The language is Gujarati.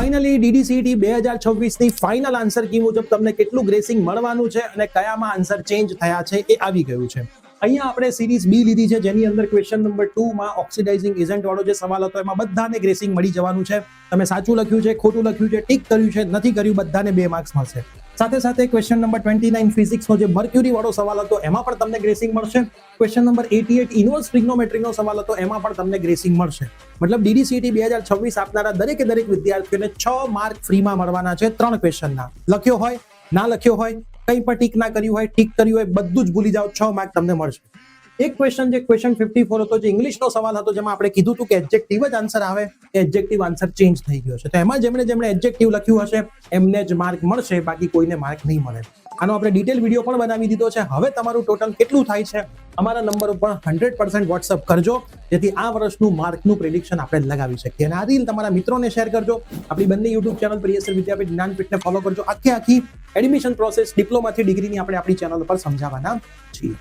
ફાઇનલી DDCET 2026 ની ફાઇનલ આન્સર કી મુજબ તમને કેટલું ગ્રેસિંગ મળવાનું છે અને કયામાં આન્સર ચેન્જ થયા છે એ આવી ગયું છે. અહીંયા આપણે સિરીઝ બી લીધી છે, જેની અંદર ક્વેશ્ચન નંબર 2 માં ઓક્સિડાઇઝિંગ એજન્ટ વાળો જે સવાલ હતો એમાં બધાને ગ્રેસિંગ મળી જવાનું છે. તમે સાચું લખ્યું છે, ખોટું લખ્યું છે, ટીક કર્યું છે, નથી કર્યું, બધાને 2 માર્ક્સ મળશે. સાથે સાથે ક્વેશ્ચન નંબર 29 ફિઝિક્સનો જે મર્ક્યુરી વાળો સવાલ હતો એમાં પણ તમને ગ્રેસિંગ મળશે. ક્વેશ્ચન નંબર 88 ઇન્વર્સ ટ્રિગ્નોમેટ્રીનો સવાલ હતો એમાં પણ તમને ગ્રેસિંગ મળશે. મતલબ DDCET 2026 આપનારા દરેકે દરેક વિદ્યાર્થીઓને 6 માર્ક ફ્રીમાં મળવાના છે 3 ક્વેશ્ચનના. લખ્યો હોય, ના લખ્યો હોય, કંઈ પણ ટીક ના કર્યું હોય, ટીક કર્યું હોય, બધું જ ભૂલી જાઓ, 6 માર્ક તમને મળશે. એક ક્વેશ્ચન જે ક્વેશ્ચન 54 હતો, જે ઇંગ્લિશનો સવાલ હતો, જેમાં આપણે કીધું હતું કે એડજેક્ટિવ જ આન્સર આવે, એ એડજેક્ટિવ આન્સર ચેન્જ થઈ ગયો છે. તો એમાં જેમણે એડજેક્ટિવ લખ્યું હશે એમને જ માર્ક મળશે, બાકી કોઈને માર્ક નહીં મળે. આનો આપણે ડિટેલ વિડીયો પણ બનાવી દીધો છે. હવે તમારું ટોટલ કેટલું થાય છે અમારા નંબર ઉપર 100% વોટ્સઅપ કરજો, જેથી આ વર્ષનું માર્કનું પ્રેડિક્શન આપણે લગાવી શકીએ. અને આ રીલ તમારા મિત્રોને શેર કરજો. આપણી બંને યુટ્યુબ ચેનલ પ્રિયસર વિદ્યાપીઠ જ્ઞાનપીઠને ફોલો કરજો. આખી એડમિશન પ્રોસેસ ડિપ્લોમાથી ડિગ્રીની આપણે આપણી ચેનલ પર સમજાવવાના છીએ.